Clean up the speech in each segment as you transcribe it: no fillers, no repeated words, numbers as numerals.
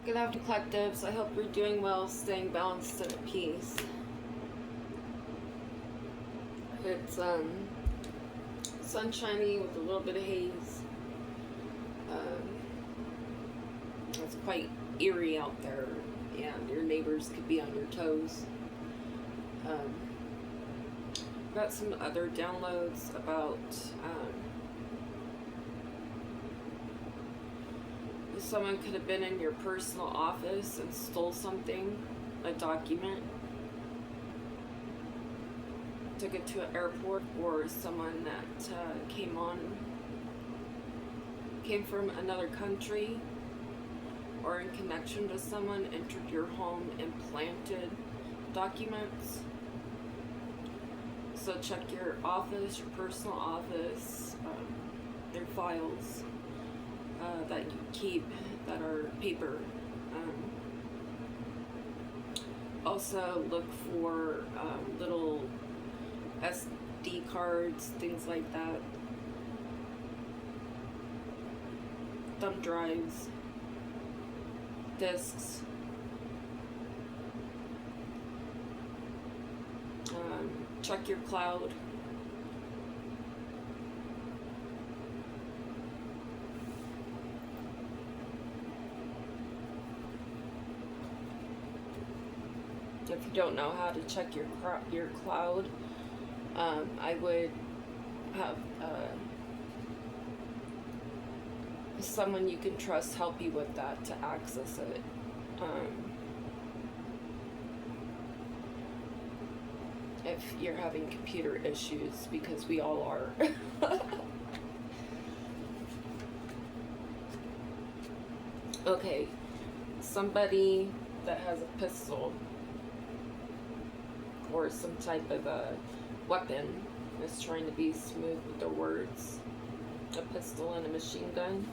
Good afternoon, collectives. I hope you're doing well, staying balanced and at peace. It's sunshiny with a little bit of haze. It's quite eerie out there, and your neighbors could be on your toes. Got some other downloads about someone could have been in your personal office and stole something, a document, took it to an airport, or someone that came from another country or in connection to someone entered your home and planted documents. So check your office, your personal office, your files that you keep that are paper. Also look for little SD cards, things like that, thumb drives, discs. Check your cloud. If you don't know how to check your cloud, I would have someone you can trust help you with that to access it. If you're having computer issues, because we all are. Okay, somebody that has a pistol or some type of a weapon is trying to be smooth with their words. A pistol and a machine gun.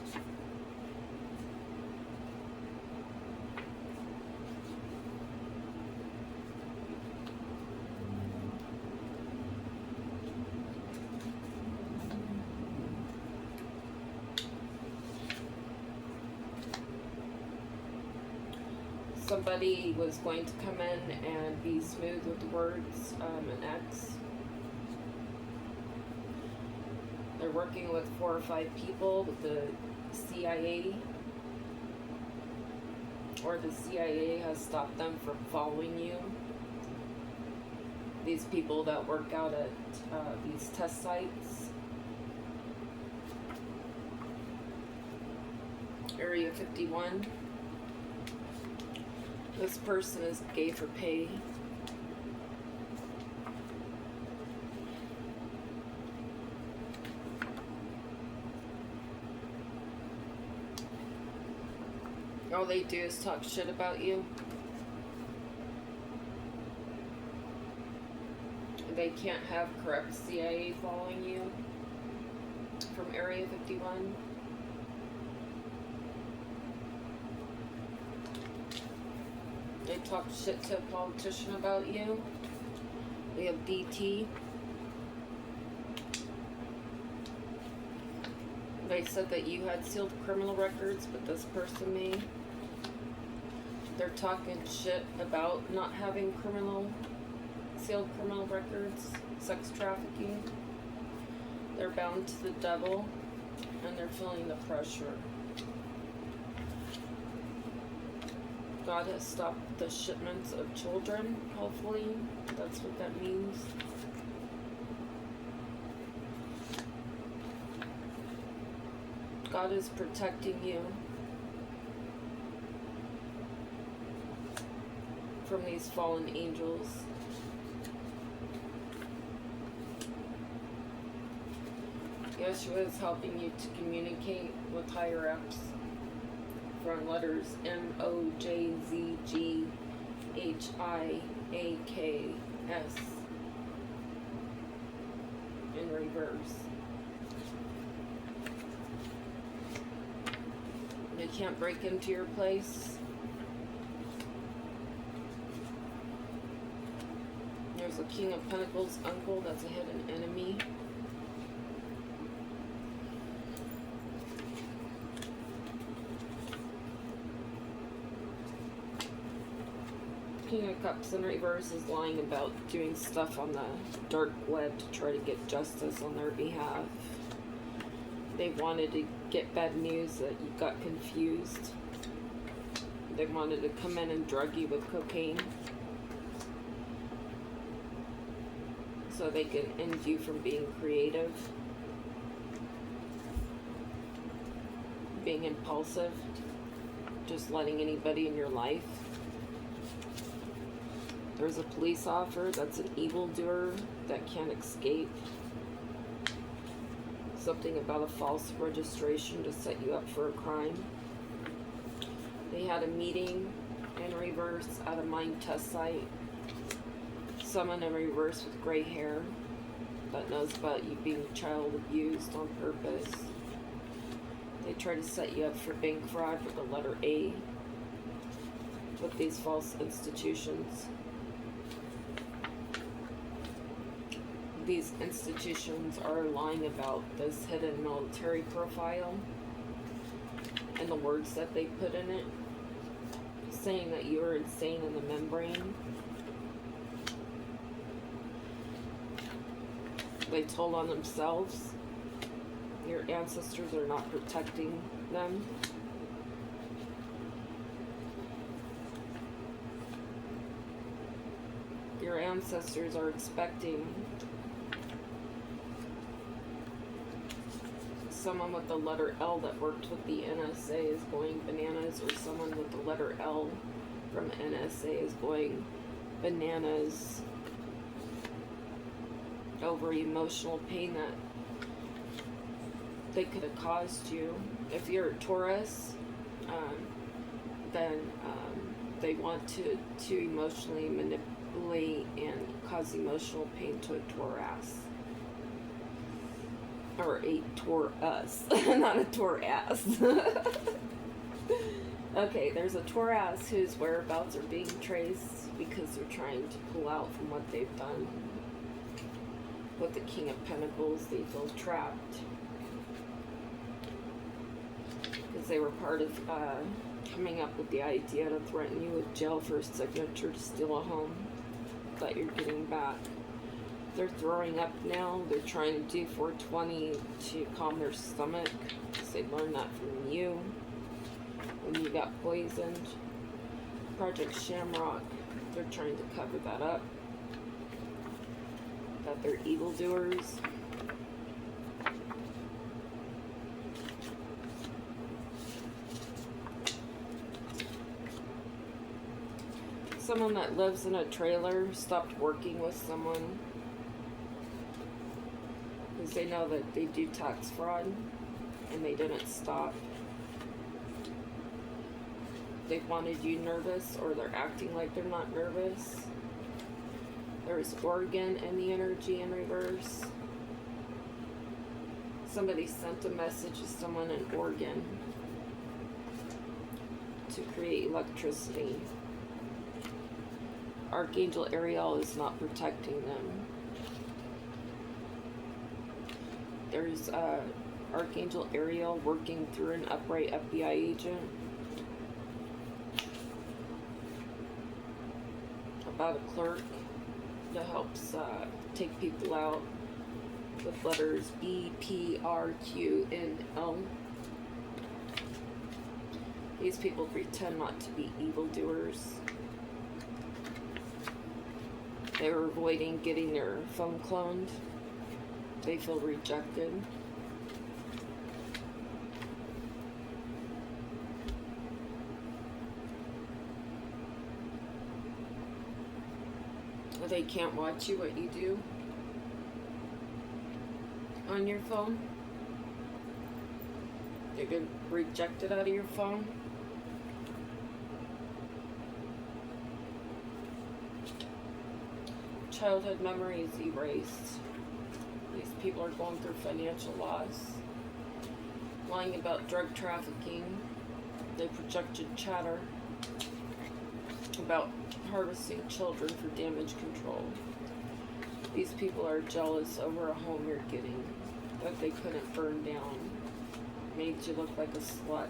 Somebody was going to come in and be smooth with the words, an ex. They're working with 4 or 5 people with the CIA, or the CIA has stopped them from following you. These people that work out at these test sites. Area 51. This person is gay for pay. All they do is talk shit about you. They can't have correct CIA following you from Area 51. They talk shit to a politician about you. We have DT. They said that you had sealed criminal records, but this person may. They're talking shit about not having sealed criminal records, sex trafficking. They're bound to the devil, and they're feeling the pressure. God has stopped the shipments of children, hopefully. That's what that means. God is protecting you from these fallen angels. Yeshua is helping you to communicate with higher ups. From letters MOJZGHIAKS in reverse. They can't break into your place. There's a King of Pentacles uncle that's a hidden enemy. King of Cups in reverse is lying about doing stuff on the dark web to try to get justice on their behalf. They wanted to get bad news that you got confused. They wanted to come in and drug you with cocaine so they can end you from being creative, being impulsive, just letting anybody in your life. There's a police officer that's an evildoer that can't escape. Something about a false registration to set you up for a crime. They had a meeting in reverse at a mine test site. Someone in reverse with gray hair that knows about you being child abused on purpose. They try to set you up for bank fraud with the letter A with these false institutions. These institutions are lying about this hidden military profile and the words that they put in it, saying that you are insane in the membrane. They told on themselves. Your ancestors are not protecting them. Your ancestors are expecting someone with the letter L that worked with the NSA is going bananas, or someone with the letter L from NSA is going bananas over emotional pain that they could have caused you. If you're a Taurus, then they want to emotionally manipulate and cause emotional pain to a Taurus. Or a Taurus, not a Taurus. Okay, there's a Taurus whose whereabouts are being traced because they're trying to pull out from what they've done. With the King of Pentacles, they feel trapped. Because they were part of coming up with the idea to threaten you with jail for a signature to steal a home that you're getting back. They're throwing up now. They're trying to do 420 to calm their stomach because they learned that from you when you got poisoned. Project Shamrock, they're trying to cover that up. That they're evildoers. Someone that lives in a trailer stopped working with someone because they know that they do tax fraud and they didn't stop. They wanted you nervous, or they're acting like they're not nervous. There's Oregon in the energy in reverse. Somebody sent a message to someone in Oregon to create electricity. Archangel Ariel is not protecting them. There's Archangel Ariel working through an upright FBI agent about a clerk that helps take people out with letters B, P, R, Q, and L. These people pretend not to be evildoers. They're avoiding getting their phone cloned. They feel rejected. They can't watch you what you do on your phone. You're getting rejected out of your phone. Childhood memories erased. These people are going through financial loss. Lying about drug trafficking. They projected chatter about harvesting children for damage control. These people are jealous over a home you're getting that they couldn't burn down. Made you look like a slut.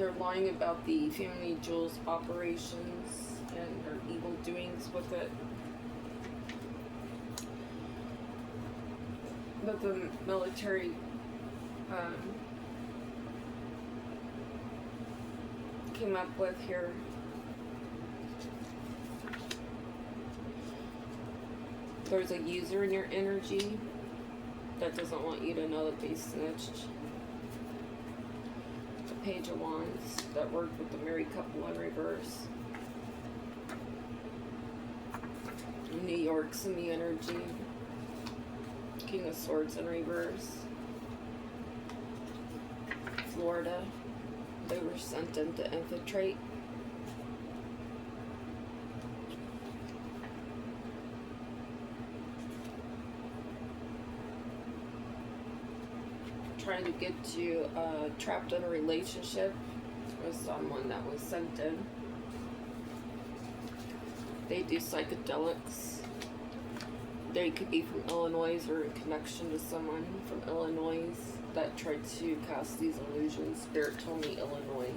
They're lying about the family jewels operations and their evil doings with it. But the military came up with here. There's a user in your energy that doesn't want you to know that they snitched. The Page of Wands that worked with the married couple in reverse. New York's in the energy. King of Swords in reverse. Florida, they were sent in to infiltrate. Trying to get you trapped in a relationship with someone that was sent in. They do psychedelics. They could be from Illinois or in connection to someone from Illinois that tried to cast these illusions. Spirit told me Illinois.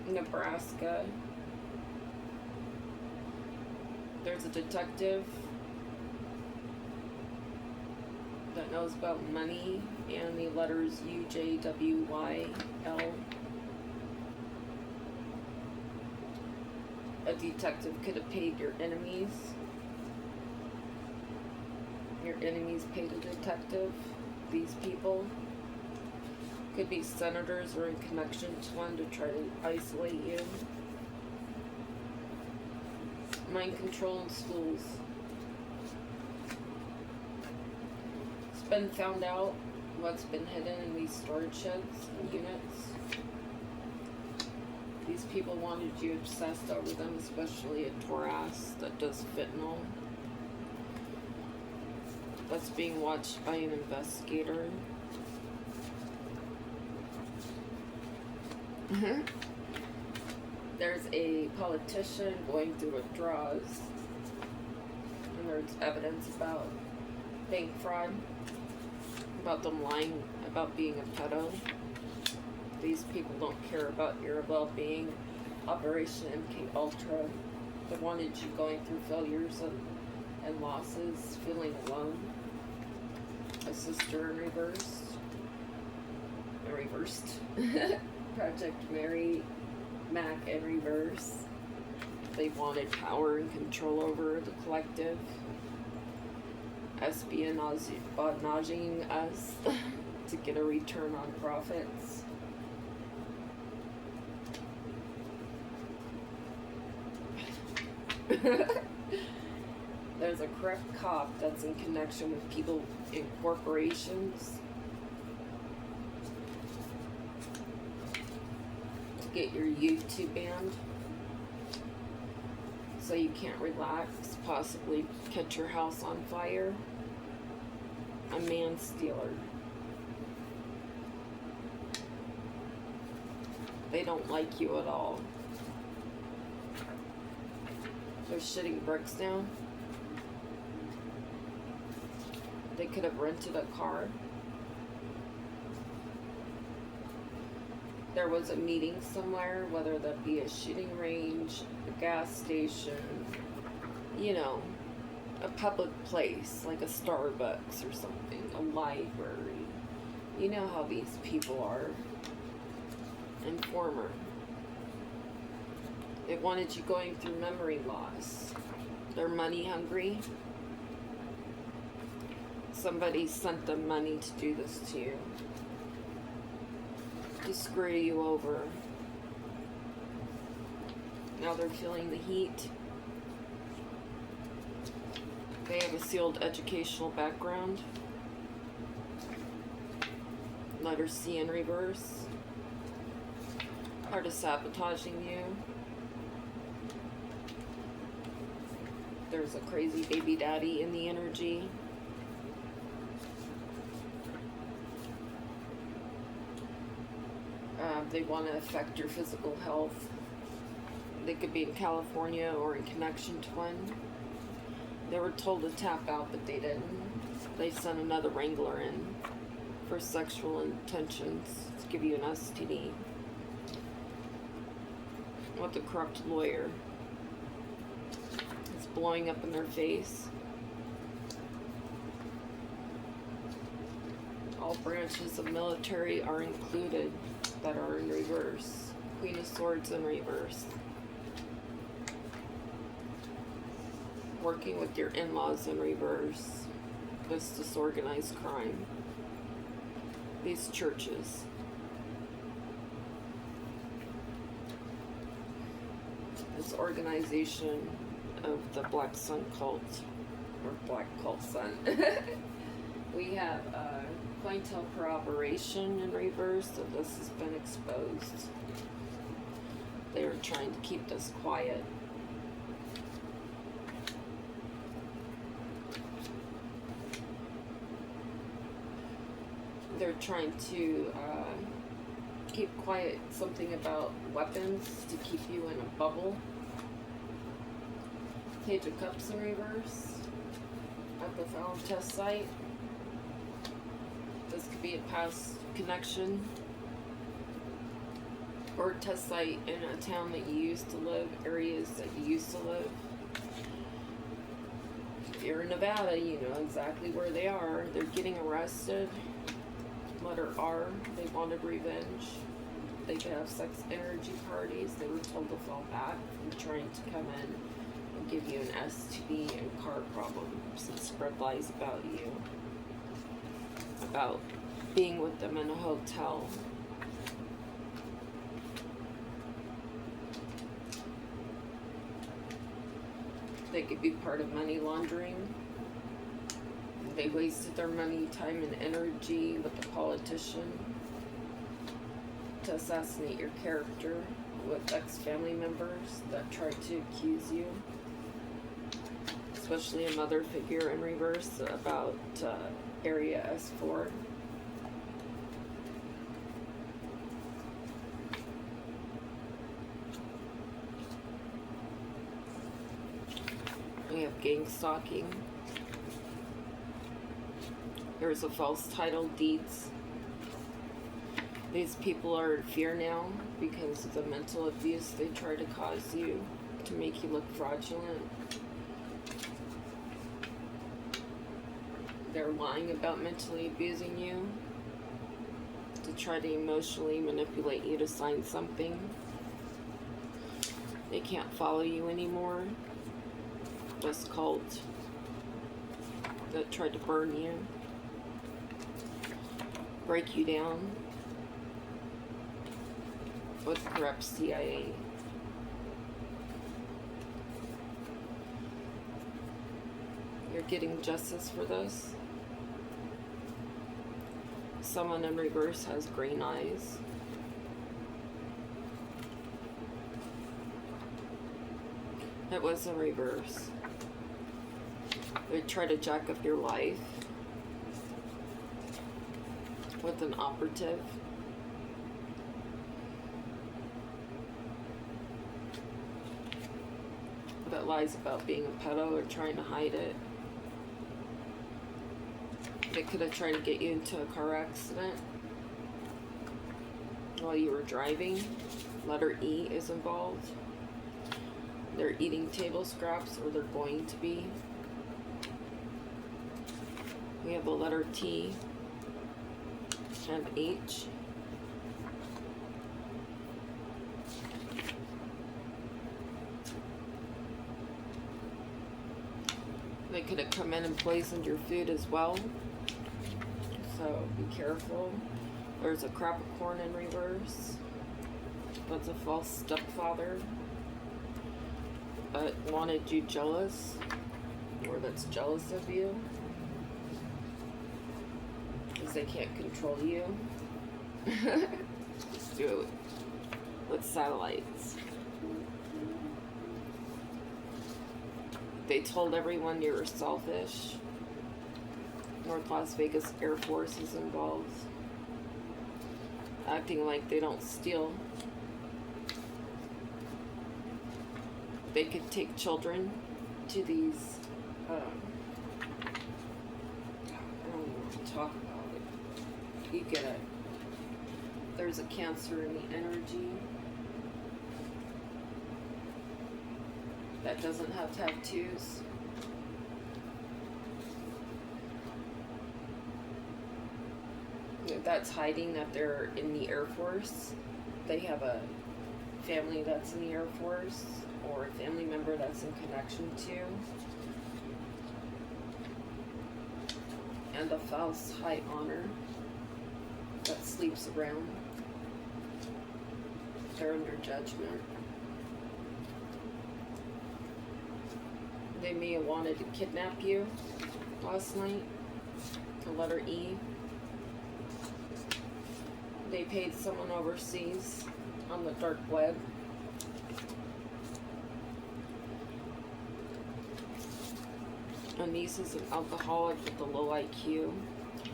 Nebraska. There's a detective that knows about money and the letters UJWYL. A detective could have paid your enemies. Your enemies paid a detective. These people could be senators or in connection to one to try to isolate you. Mind control in schools. It's been found out what's been hidden in these storage sheds and units. These people wanted you obsessed over them, especially a Taurus that does fentanyl. That's being watched by an investigator. There's a politician going through withdrawals, and there's evidence about bank fraud, about them lying about being a pedo. These people don't care about your well-being. Operation MK Ultra, they wanted you going through failures and losses, feeling alone. A sister in reverse. Reversed. Project Mary Mac in reverse. They wanted power and control over the collective. Espionaging us to get a return on profits. There's a corrupt cop that's in connection with people in corporations to get your YouTube banned so you can't relax, possibly catch your house on fire. A man stealer. They don't like you at all. They're shitting bricks down. They could have rented a car. There was a meeting somewhere, whether that be a shooting range, a gas station, you know, a public place like a Starbucks or something, a library. You know how these people are. Informer. They wanted you going through memory loss. They're money hungry. Somebody sent them money to do this to you. To screw you over. Now they're feeling the heat. They have a sealed educational background. Letter C in reverse. Part of sabotaging you. There's a crazy baby daddy in the energy. They want to affect your physical health. They could be in California or in connection to one. They were told to tap out, but they didn't. They sent another wrangler in for sexual intentions to give you an STD with a corrupt lawyer. It's blowing up in their face. All branches of military are included that are in reverse. Queen of Swords in reverse. Working with your in-laws in reverse. This disorganized crime. These churches. This organization of the Black Sun cult. Or Black Cult Sun. We have clientele corroboration in reverse, so this has been exposed. They are trying to keep this quiet. They're trying to keep quiet something about weapons to keep you in a bubble. Page of Cups in reverse at the found test site. This could be a past connection or test site in a town that you used to live, areas that you used to live. If you're in Nevada, you know exactly where they are. They're getting arrested. Letter R, they wanted revenge. They could have sex energy parties. They were told to fall back from trying to come in and give you an STD and car problems and spread lies about you. About being with them in a hotel. They could be part of money laundering. They wasted their money, time, and energy with a politician to assassinate your character with ex-family members that tried to accuse you. Especially a mother figure in reverse about Area S4. We have gang stalking. There's a false title, deeds. These people are in fear now because of the mental abuse they try to cause you to make you look fraudulent. They're lying about mentally abusing you to try to emotionally manipulate you to sign something. They can't follow you anymore. This cult that tried to burn you, break you down with corrupt CIA. You're getting justice for this. Someone in reverse has green eyes. It was in reverse. They try to jack up your life with an operative. That lies about being a pedo or trying to hide it. They could have tried to get you into a car accident while you were driving. Letter E is involved. They're eating table scraps, or they're going to be. We have the letter T and H. They could have come in and poisoned your food as well. So be careful. There's a Capricorn in reverse. That's a false stepfather. But wanted you jealous. Or that's jealous of you. Because they can't control you. Do it with satellites. They told everyone you were selfish. North Las Vegas Air Force is involved. Acting like they don't steal. They could take children to these talk about it. You get it. There's a Cancer in the energy. That doesn't have tattoos. That's hiding that they're in the Air Force. They have a family that's in the Air Force, or a family member that's in connection to. And a false high honor that sleeps around. They're under judgment. They may have wanted to kidnap you last night. The letter E. They paid someone overseas on the dark web. A niece is an alcoholic with a low IQ.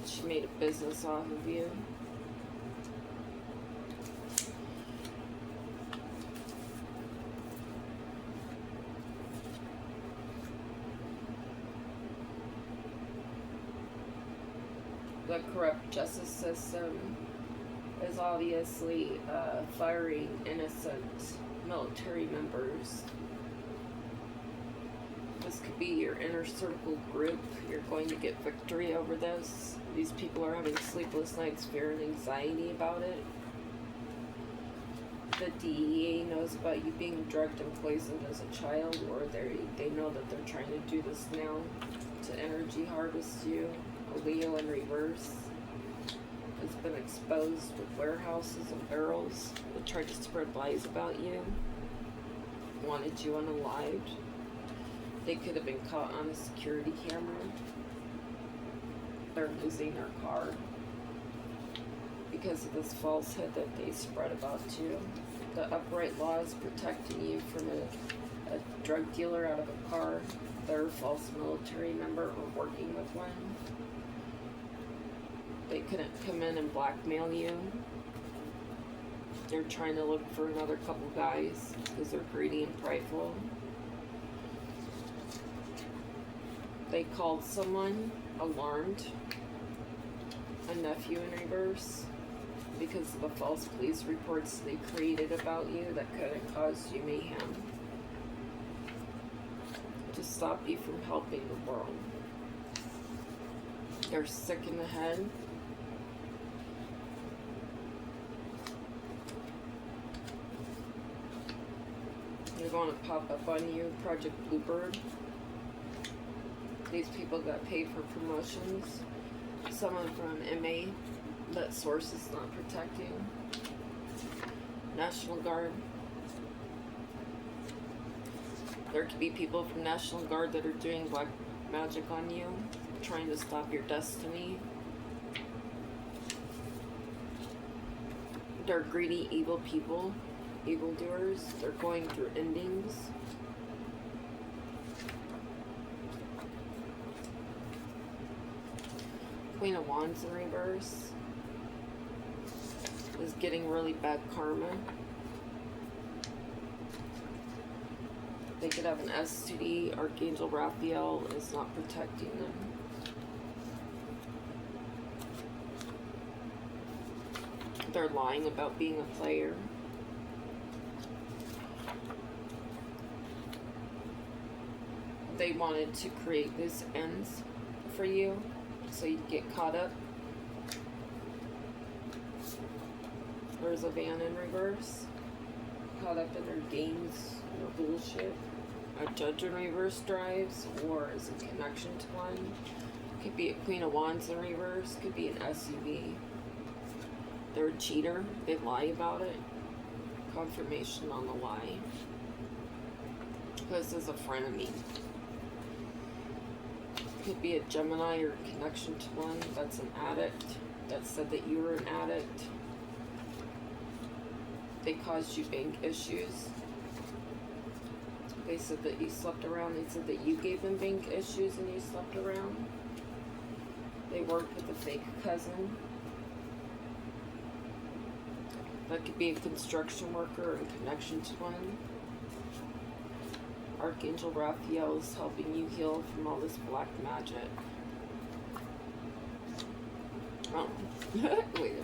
She made a business off of you. The corrupt justice system is obviously firing innocent military members. This could be your inner circle group. You're going to get victory over this. These people are having sleepless nights, fear and anxiety about it. The DEA knows about you being drugged and poisoned as a child, or they know that they're trying to do this now to energy harvest you. A Leo in reverse has been exposed with warehouses and barrels that tried to spread lies about you, wanted you unalived. They could have been caught on a security camera. They're losing their car because of this falsehood that they spread about you. The upright law is protecting you from a drug dealer out of a car. They're a false military member or working with one. They couldn't come in and blackmail you. They're trying to look for another couple guys because they're greedy and prideful. They called someone alarmed, a nephew in reverse, because of the false police reports they created about you that could have caused you mayhem to stop you from helping the world. They're sick in the head. They're going to pop up on you, Project Bluebird. These people got paid for promotions. Someone from MA that source is not protecting. National Guard. There could be people from National Guard that are doing black magic on you, trying to stop your destiny. They're greedy, evil people, evildoers. They're going through endings. Queen of Wands in reverse is getting really bad karma. They could have an STD. Archangel Raphael is not protecting them. They're lying about being a player. They wanted to create loose ends for you, so you'd get caught up. There's a van in reverse, caught up in their games or bullshit. A judge in reverse drives, or is in connection to one. Could be a Queen of Wands in reverse, could be an SUV. They're a cheater, they lie about it. Confirmation on the lie. This is a frenemy. Could be a Gemini or connection to one that's an addict, that said that you were an addict. They caused you bank issues. They said that you slept around. They said that you gave them bank issues and you slept around. They worked with a fake cousin. That could be a construction worker in connection to one. Archangel Raphael is helping you heal from all this black magic. Oh, wait a minute.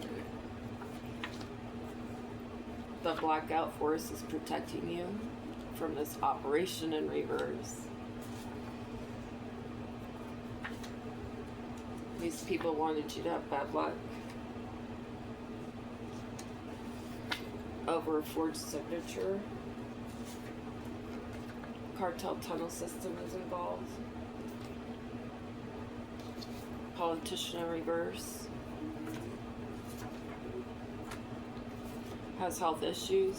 The blackout force is protecting you from this operation in reverse. These people wanted you to have bad luck over a forged signature. Cartel tunnel system is involved. Politician in reverse. Has health issues.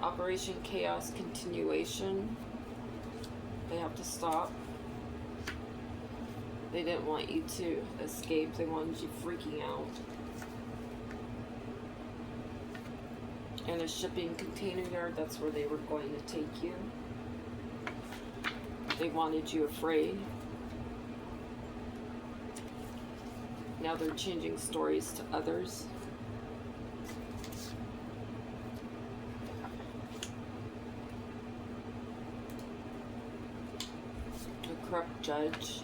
Operation Chaos continuation. They have to stop. They didn't want you to escape. They wanted you freaking out. In a shipping container yard, that's where they were going to take you. They wanted you afraid. Now they're changing stories to others. A corrupt judge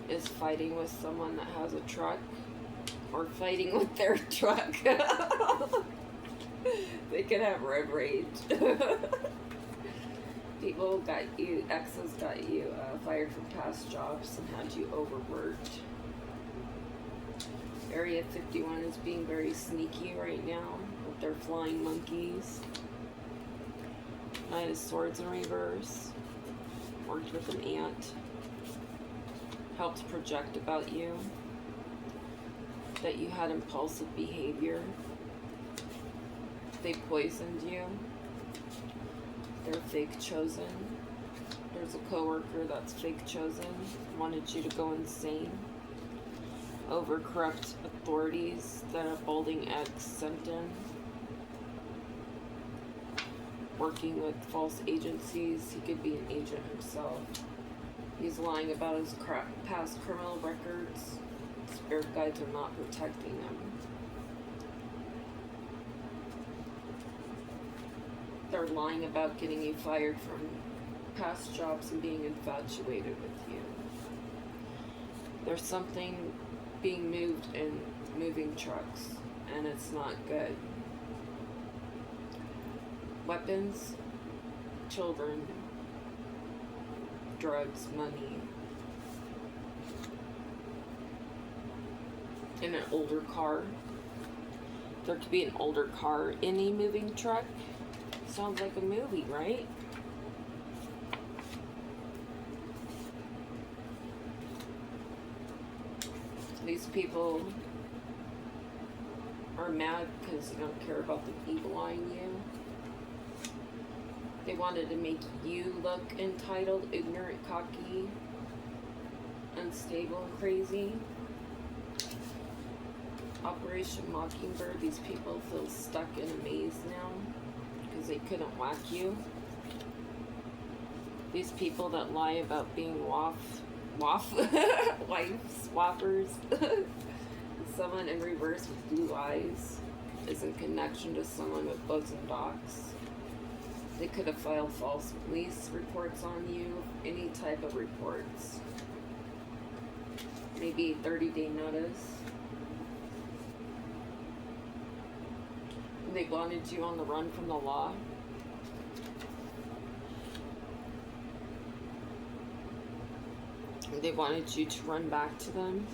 is fighting with someone that has a truck, or fighting with their truck. They could have road rage. People got you, exes got you fired from past jobs and had you overworked. Area 51 is being very sneaky right now with their flying monkeys. Knight of Swords in reverse. Worked with an ant. Helped project about you that you had impulsive behavior. They poisoned you. They're fake chosen. There's a coworker that's fake chosen. Wanted you to go insane over corrupt authorities that a balding ex sent in. Working with false agencies. He could be an agent himself. He's lying about his past criminal records. Spirit guides are not protecting them. They're lying about getting you fired from past jobs and being infatuated with you. There's something being moved in moving trucks, and it's not good. Weapons, children, drugs, money. In an older car. There could be an older car in a moving truck. Sounds like a movie, right? These people are mad because they don't care about the evil eye in you. They wanted to make you look entitled, ignorant, cocky, unstable, and crazy. Operation Mockingbird, these people feel stuck in a maze now because they couldn't whack you. These people that lie about being wife swappers. Someone in reverse with blue eyes is in connection to someone with bosom docs. They could have filed false police reports on you, any type of reports. Maybe 30-day notice. They wanted you on the run from the law. They wanted you to run back to them,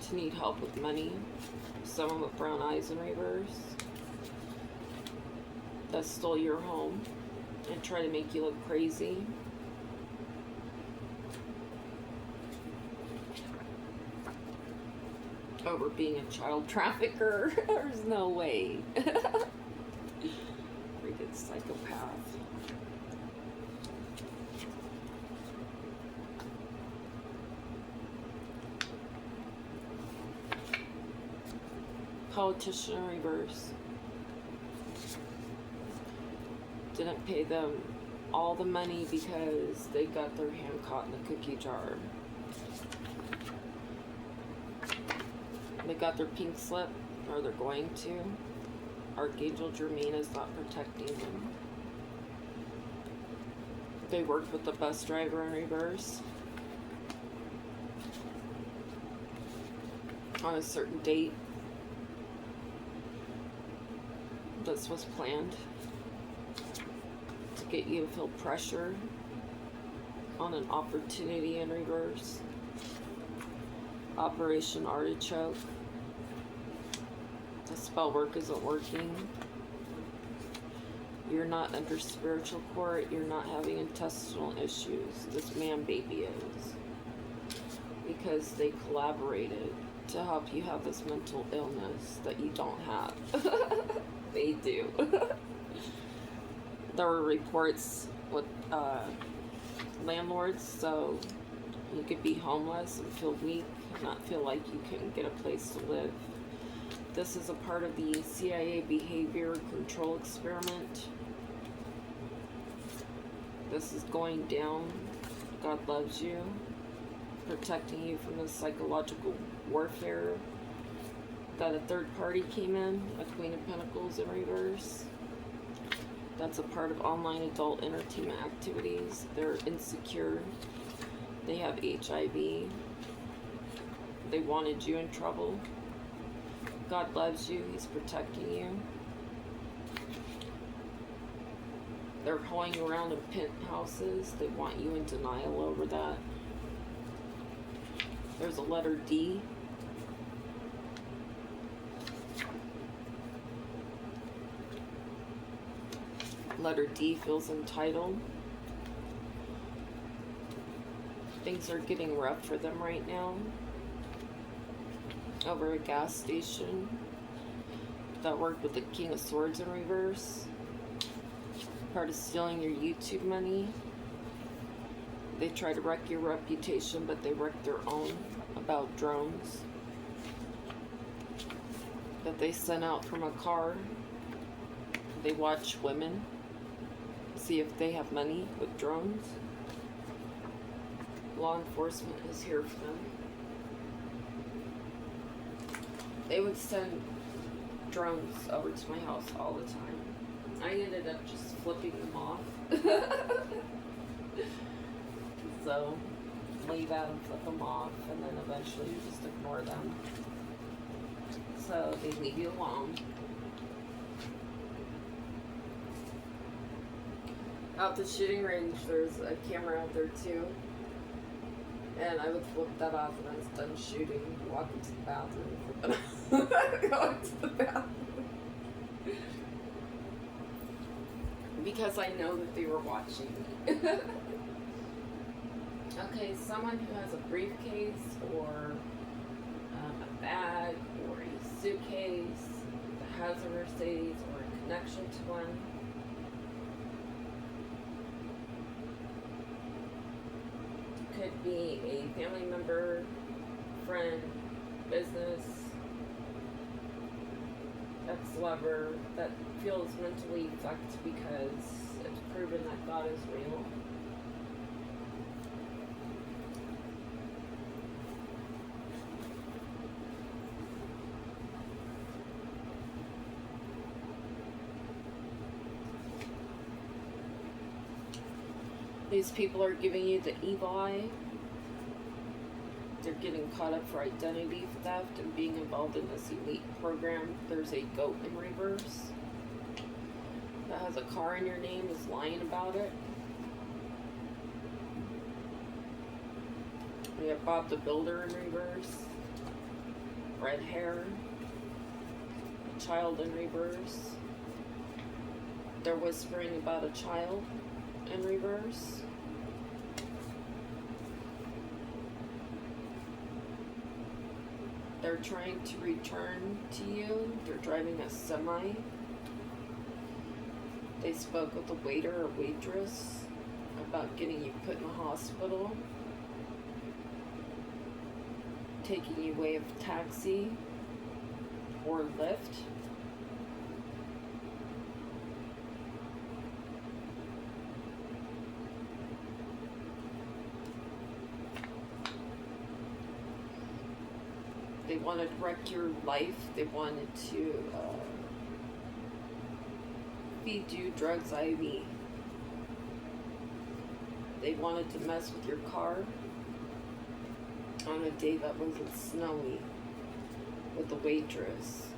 to need help with money. Someone with brown eyes in reverse that stole your home and tried to make you look crazy. Over being a child trafficker. There's no way. Freaking psychopath. Politician in reverse. Didn't pay them all the money because they got their hand caught in the cookie jar. They got their pink slip, or they're going to. Archangel Jermaine is not protecting them. They worked with the bus driver in reverse. on a certain date. This was planned to get you to feel pressure on an opportunity in reverse. Operation Artichoke. The spell work isn't working. You're not under spiritual court. You're not having intestinal issues. This man baby is. Because they collaborated to help you have this mental illness that you don't have. They do. There were reports with landlords, so you could be homeless and feel weak, and not feel like you couldn't get a place to live. This is a part of the CIA behavior control experiment. This is going down. God loves you, protecting you from the psychological warfare. That a third party came in, a Queen of Pentacles in reverse. That's a part of online adult entertainment activities. They're insecure. They have HIV. They wanted you in trouble. God loves you. He's protecting you. They're pulling you around in penthouses. They want you in denial over that. There's a letter D. Letter D feels entitled. Things are getting rough for them right now. Over a gas station. That worked with the King of Swords in reverse. Part of stealing your YouTube money. They try to wreck your reputation, but they wreck their own about drones that they sent out from a car. They watch women, see if they have money with drones. Law enforcement is here for them. They would send drones over to my house all the time. I ended up just flipping them off. So, leave out and flip them off, and then eventually you just ignore them. So, they leave you alone. Out the shooting range, there's a camera out there too. And I would flip that off when I was done shooting. Walk into the bathroom, flip it off. Go into the bathroom. Because I know that they were watching me. Okay, someone who has a briefcase or a bag or a suitcase that has a Mercedes or a connection to one. Could be a family member, friend, business, ex-lover that feels mentally fucked because it's proven that God is real. These people are giving you the evil eye. They're getting caught up for identity theft and being involved in this elite program. There's a goat in reverse that has a car in your name, is lying about it. We have Bob the Builder in reverse. Red hair. A child in reverse. They're whispering about a child in reverse. They're trying to return to you. They're driving a semi. They spoke with a waiter or waitress about getting you put in the hospital, taking you away of taxi or Lyft. They wanted to wreck your life. They wanted to feed you drugs IV. They wanted to mess with your car on a day that wasn't snowy. with the waitress.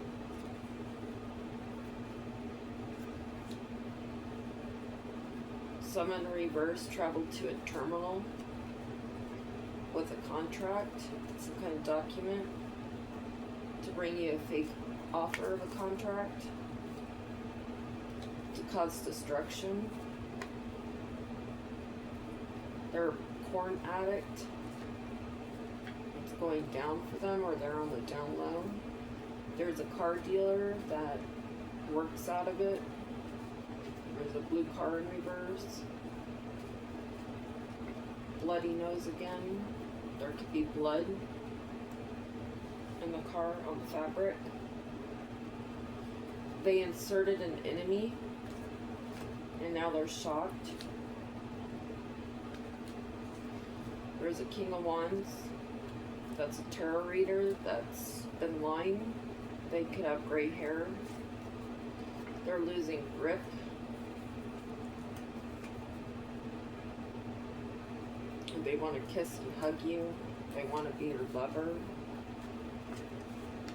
Someone in reverse traveled to a terminal with a contract, some kind of document, to bring you a fake offer of a contract to cause destruction. They're a porn addict. It's going down for them, or they're on the down low. There's a car dealer that works out of it. There's a blue car in reverse. Bloody nose again. There could be blood in the car on the fabric. They inserted an enemy, and now they're shocked. There's a King of Wands. That's a tarot reader that's been lying. They could have gray hair. They're losing grip. They want to kiss and hug you. They want to be your lover.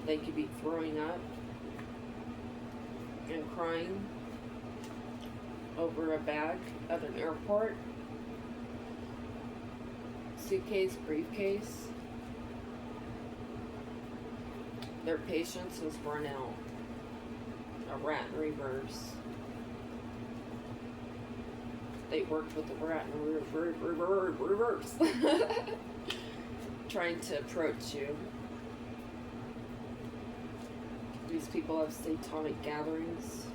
They could be throwing up and crying over a bag at an airport. Suitcase, briefcase. Their patience has run out. A rat in reverse. They worked with the rat in reverse. Trying to approach you. These people have satanic gatherings.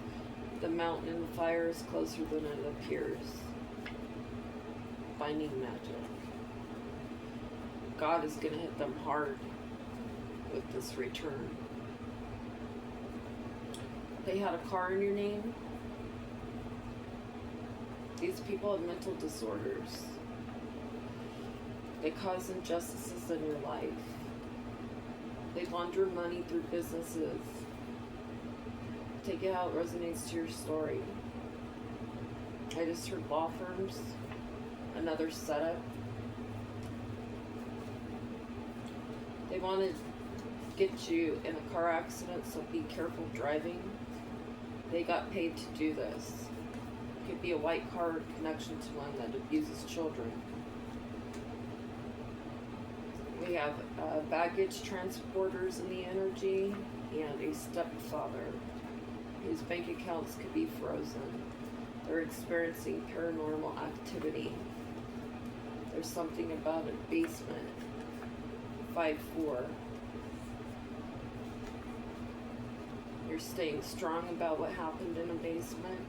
The mountain in the fire is closer than it appears. Binding magic. God is going to hit them hard with this return. They had a car in your name. These people have mental disorders. They cause injustices in your life. They launder money through businesses. Take it how it resonates to your story. I just heard law firms. Another setup. They want to get you in a car accident, so be careful driving. They got paid to do this. Could be a white card connection to one that abuses children. We have baggage transporters in the energy and a stepfather whose bank accounts could be frozen. They're experiencing paranormal activity. There's something about a basement. 5-4. You're staying strong about what happened in a basement.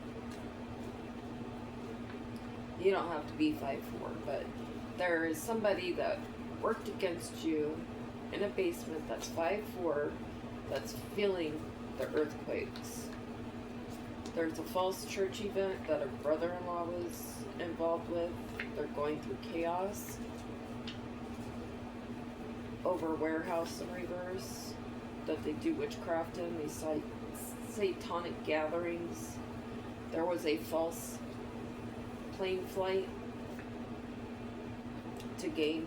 You don't have to be 5-4, but there is somebody that worked against you in a basement that's 5-4 that's feeling the earthquakes. There's a false church event that a brother-in-law was involved with. They're going through chaos over warehouse in reverse that they do witchcraft in. These satanic gatherings. There was a false plane flight to gain,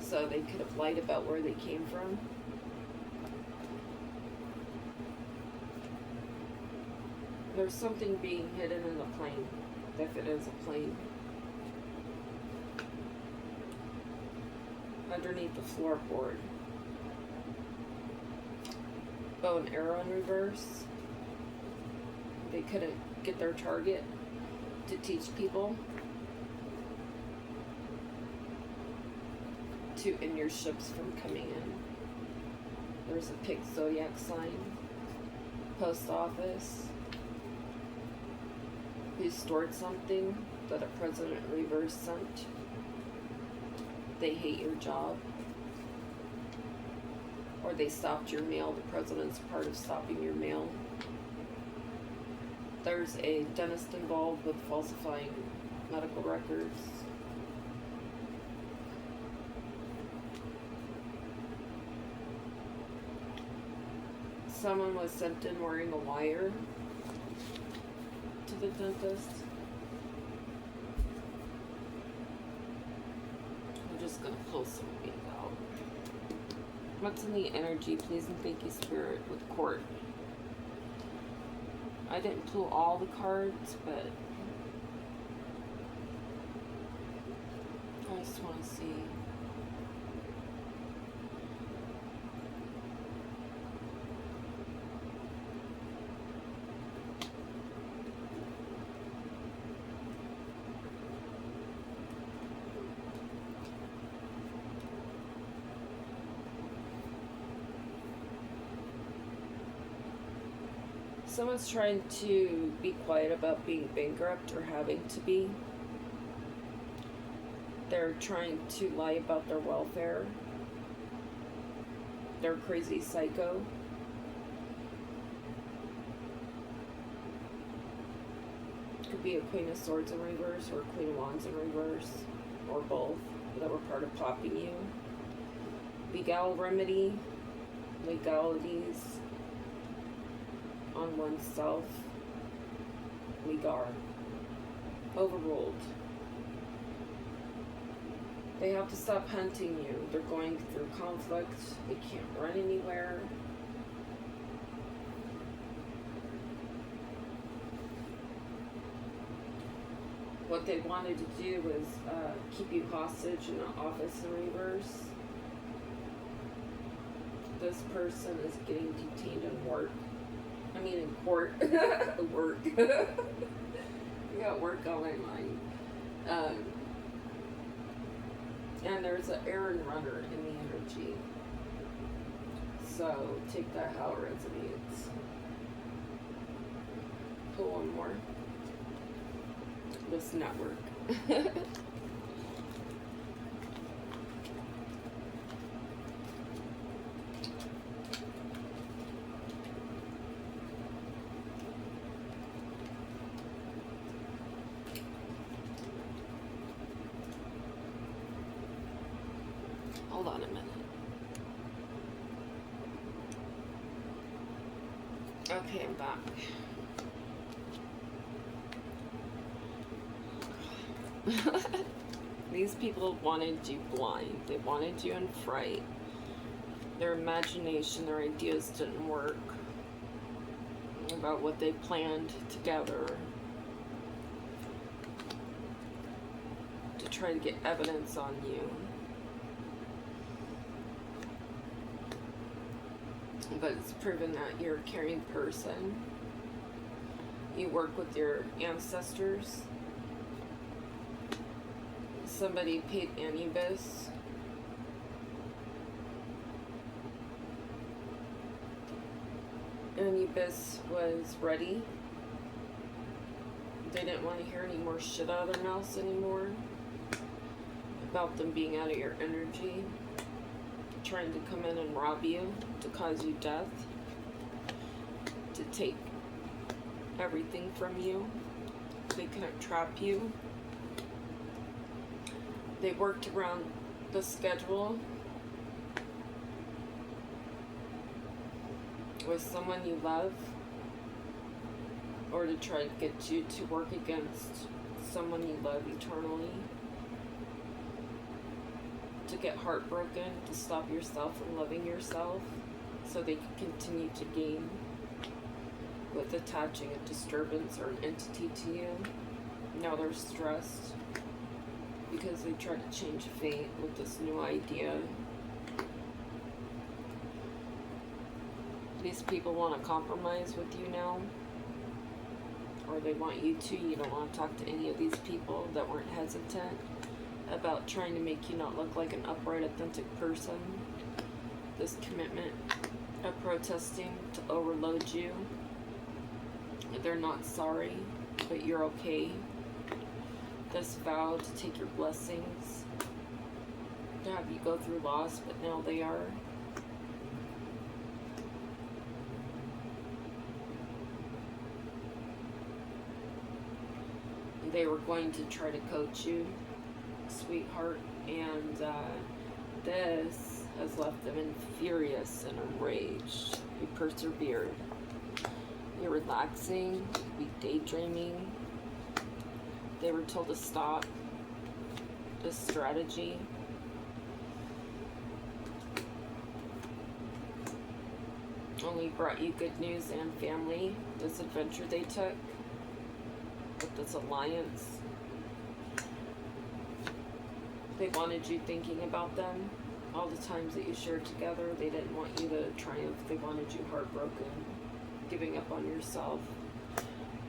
so they could have lied about where they came from. There's something being hidden in the plane, if it is a plane. Underneath the floorboard. Bow and arrow in reverse. They couldn't get their target to teach people to end your ships from coming in. There's a pig zodiac sign. Post office. Who stored something that a president in reverse sent. They hate your job. Or they stopped your mail. The president's part of stopping your mail. There's a dentist involved with falsifying medical records. Someone was sent in wearing a wire to the dentist. I'm just going to pull some of these out. What's in the energy, please and thank you, Spirit, with court? I didn't pull all the cards, but I just want to see. Someone's trying to be quiet about being bankrupt or having to be. They're trying to lie about their welfare. They're crazy psycho. Could be a Queen of Swords in reverse or a Queen of Wands in reverse, or both, that were part of popping you. Beguile remedy, legalities on oneself, Ligar, overruled. They have to stop hunting you. They're going through conflict. They can't run anywhere. What they wanted to do was keep you hostage in the office in reverse. This person is getting detained in work. I mean in court. Work. I got work on my mind. And there's an errand runner in the energy. So take that how it resonates. Pull one more. This network. Hold on a minute. Okay, I'm back. These people wanted you blind. They wanted you in fright. Their imagination, their ideas didn't work about what they planned together to try to get evidence on you. But it's proven that you're a caring person. You work with your ancestors. Somebody paid Anubis. Anubis was ready. They didn't want to hear any more shit out of their mouths anymore about them being out of your energy, trying to come in and rob you, to cause you death, to take everything from you. They couldn't trap you. They worked around the schedule with someone you love, or to try to get you to work against someone you love eternally, to get heartbroken, to stop yourself from loving yourself, so they can continue to gain with attaching a disturbance or an entity to you. Now they're stressed because they tried to change fate with this new idea. These people want to compromise with you now, or they want you to. You don't want to talk to any of these people that weren't hesitant about trying to make you not look like an upright, authentic person. This commitment of protesting to overload you. They're not sorry, but you're okay. This vow to take your blessings, to have you go through loss, but now they are. They were going to try to coach you, sweetheart, and this has left them furious and enraged. You persevered. You're relaxing, you daydreaming. They were told to stop this strategy. only brought you good news and family. This adventure they took with this alliance. They wanted you thinking about them. All the times that you shared together, they didn't want you to triumph. They wanted you heartbroken, giving up on yourself.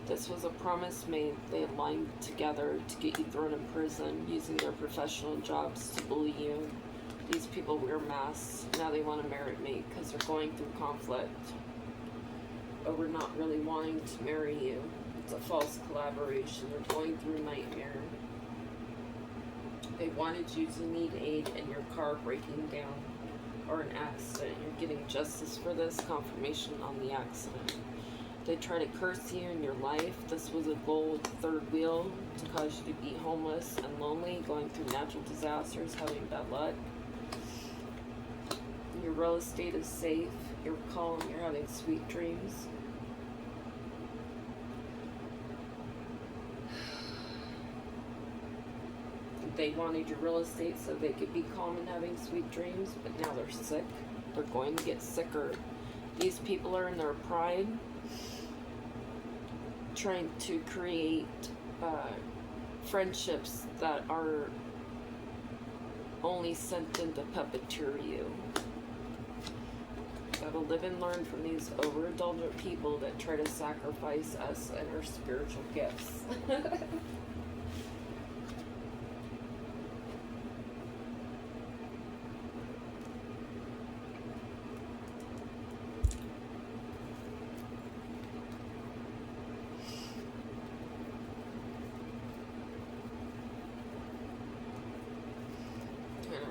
This was a promise made. They aligned together to get you thrown in prison, using their professional jobs to bully you. These people wear masks. Now they want to marry me because they're going through conflict over not really wanting to marry you. It's a false collaboration. They're going through a nightmare. They wanted you to need aid in your car breaking down or an accident. You're getting justice for this, confirmation on the accident. They try to curse you in your life. This was a goal with the third wheel to cause you to be homeless and lonely, going through natural disasters, having bad luck. Your real estate is safe. You're calm. You're having sweet dreams. They wanted your real estate so they could be calm and having sweet dreams, but now they're sick. They're going to get sicker. These people are in their pride, trying to create friendships that are only sent in to puppeteer you. Gotta live and learn from these overindulgent people that try to sacrifice us and our spiritual gifts.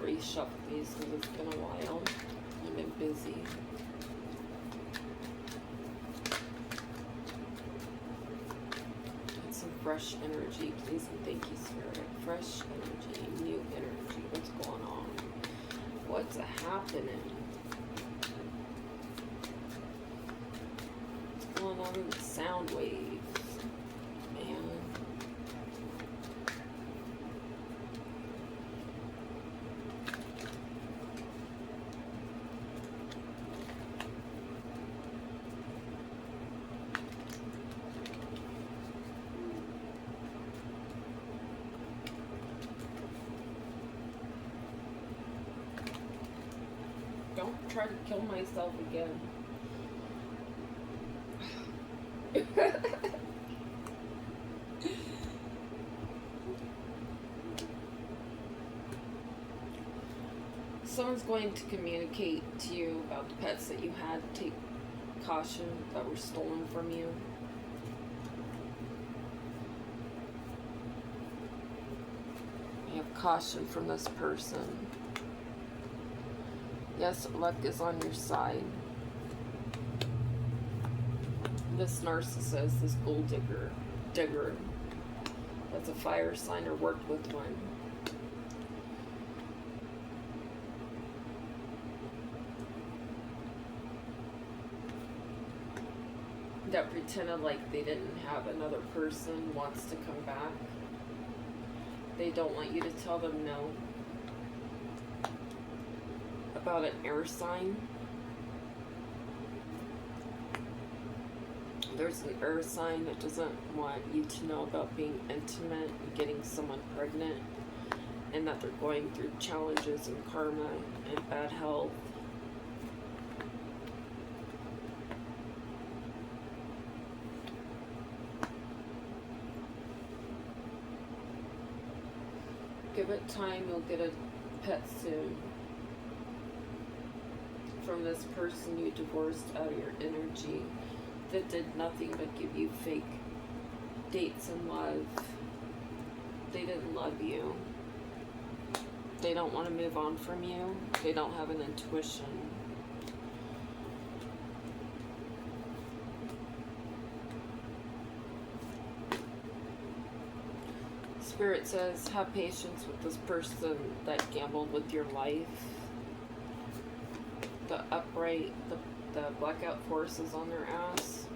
Reshuffle these because it's been a while. I've been busy. Get some fresh energy, please, and thank you, Spirit. Fresh energy, new energy. What's going on? What's happening? What's going on in the sound waves? Man. Don't try to kill myself again. Someone's going to communicate to you about the pets that you had. Take caution that were stolen from you. You have caution from this person. Yes, luck is on your side. This narcissist, this gold digger, that's a fire sign or worked with one. That pretended like they didn't have another person, wants to come back. They don't want you to tell them no. About an air sign. There's an air sign that doesn't want you to know about being intimate, getting someone pregnant, and that they're going through challenges and karma and bad health. Give it time, you'll get a pet soon. From this person you divorced out of your energy that did nothing but give you fake dates and love. They didn't love you. They don't want to move on from you. They don't have an intuition. Spirit says, have patience with this person that gambled with your life. The upright, the blackout force is on their ass.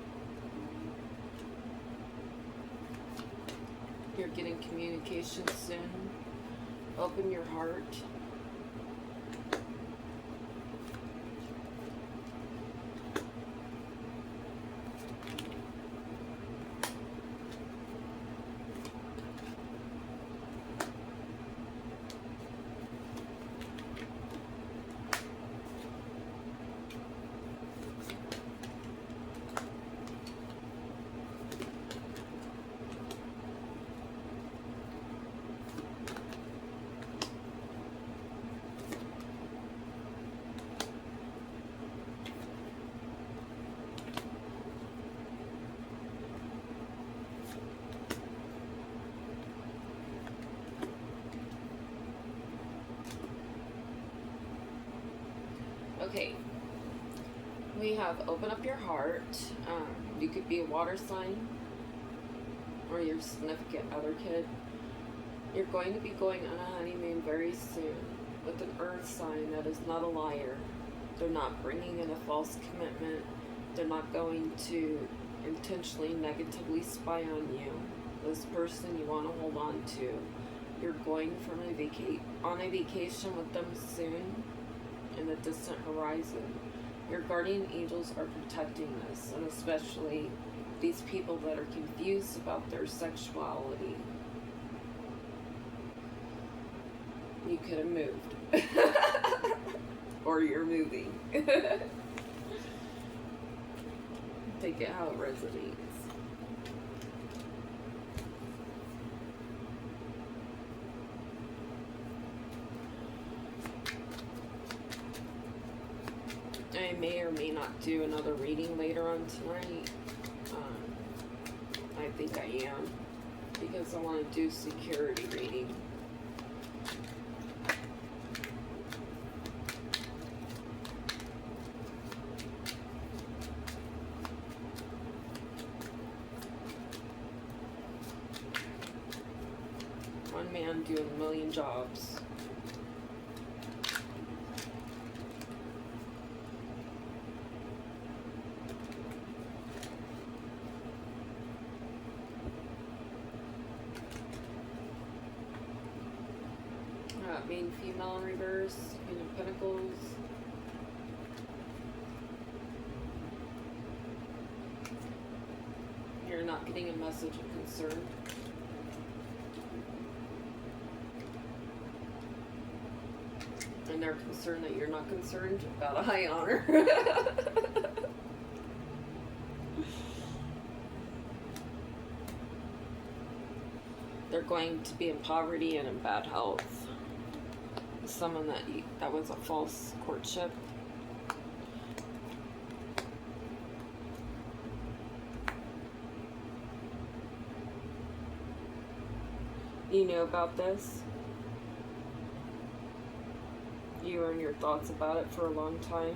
You're getting communication soon. Open your heart. Okay. We have open up your heart. You could be a water sign or your significant other kid. You're going to be going on a honeymoon very soon with an earth sign that is not a liar. They're not bringing in a false commitment. They're not going to intentionally negatively spy on you. This person you want to hold on to. You're going on a vacation with them soon in the distant horizon. Your guardian angels are protecting this, and especially these people that are confused about their sexuality. You could have moved. Or you're moving. Take it how it resonates. I may or may not do another reading later on tonight. I think I am, because I want to do security reading. One man doing a million jobs. Being female in reverse, Queen of Pentacles. You're not getting a message of concern. And they're concerned that you're not concerned about a high honor. They're going to be in poverty and in bad health. Someone that was a false courtship. You knew about this. You were in your thoughts about it for a long time.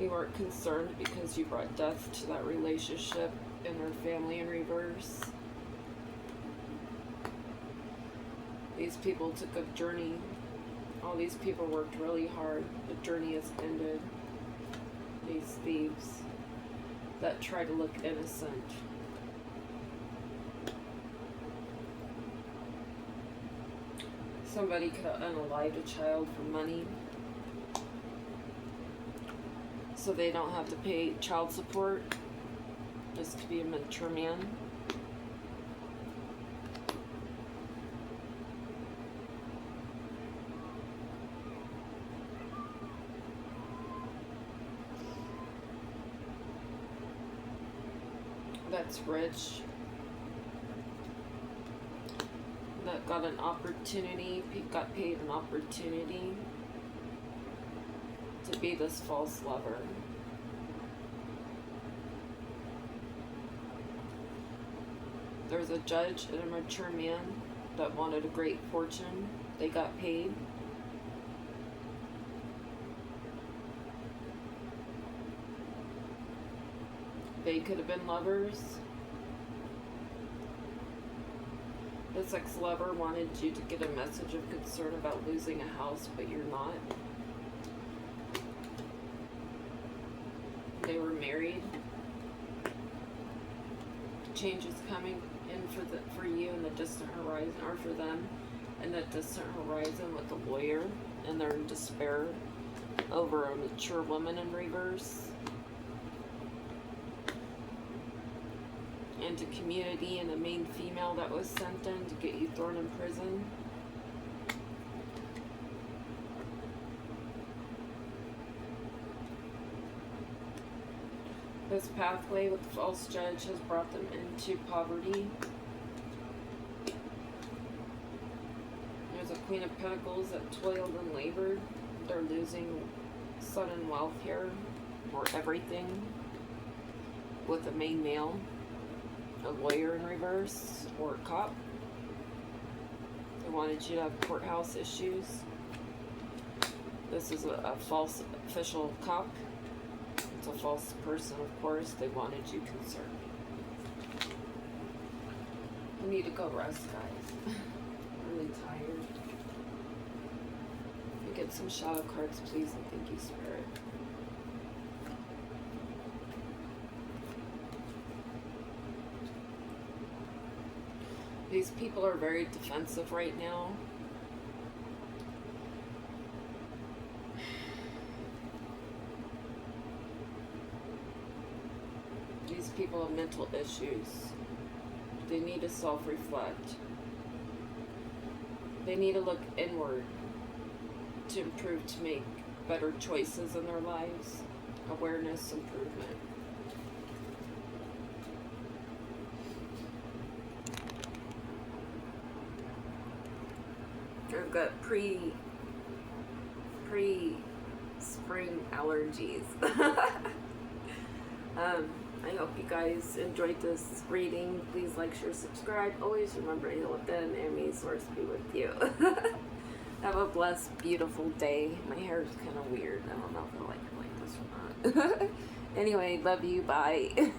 You weren't concerned because you brought death to that relationship and her family in reverse. These people took a journey. All these people worked really hard. The journey has ended. These thieves that try to look innocent. Somebody could have unalived a child for money, so they don't have to pay child support. This could be a mature man. That's rich, that got an opportunity, got paid an opportunity to be this false lover. There's a judge and a mature man that wanted a great fortune. They got paid. They could have been lovers. This ex-lover wanted you to get a message of concern about losing a house, but you're not. They were married. Change is coming in for you in the distant horizon, or for them in the distant horizon with the lawyer, and they're in despair over a mature woman in reverse. Into community and a main female that was sent in to get you thrown in prison. This pathway with the false judge has brought them into poverty. There's a Queen of Pentacles that toiled and labored. They're losing sudden wealth here, or everything, with a main male. A lawyer in reverse, or a cop. They wanted you to have courthouse issues. This is a false official cop. It's a false person, of course. They wanted you concerned. I need to go rest, guys. I'm really tired. If you get some shadow cards, please, and thank you, Spirit. These people are very defensive right now. These people have mental issues. They need to self-reflect. They need to look inward to improve, to make better choices in their lives. Awareness, improvement. I've got pre-spring allergies. I hope you guys enjoyed this reading. Please like, share, subscribe. Always remember, heal within, and may source be with you. Have a blessed, beautiful day. My hair is kind of weird. I don't know if I like this or not. Anyway, love you. Bye.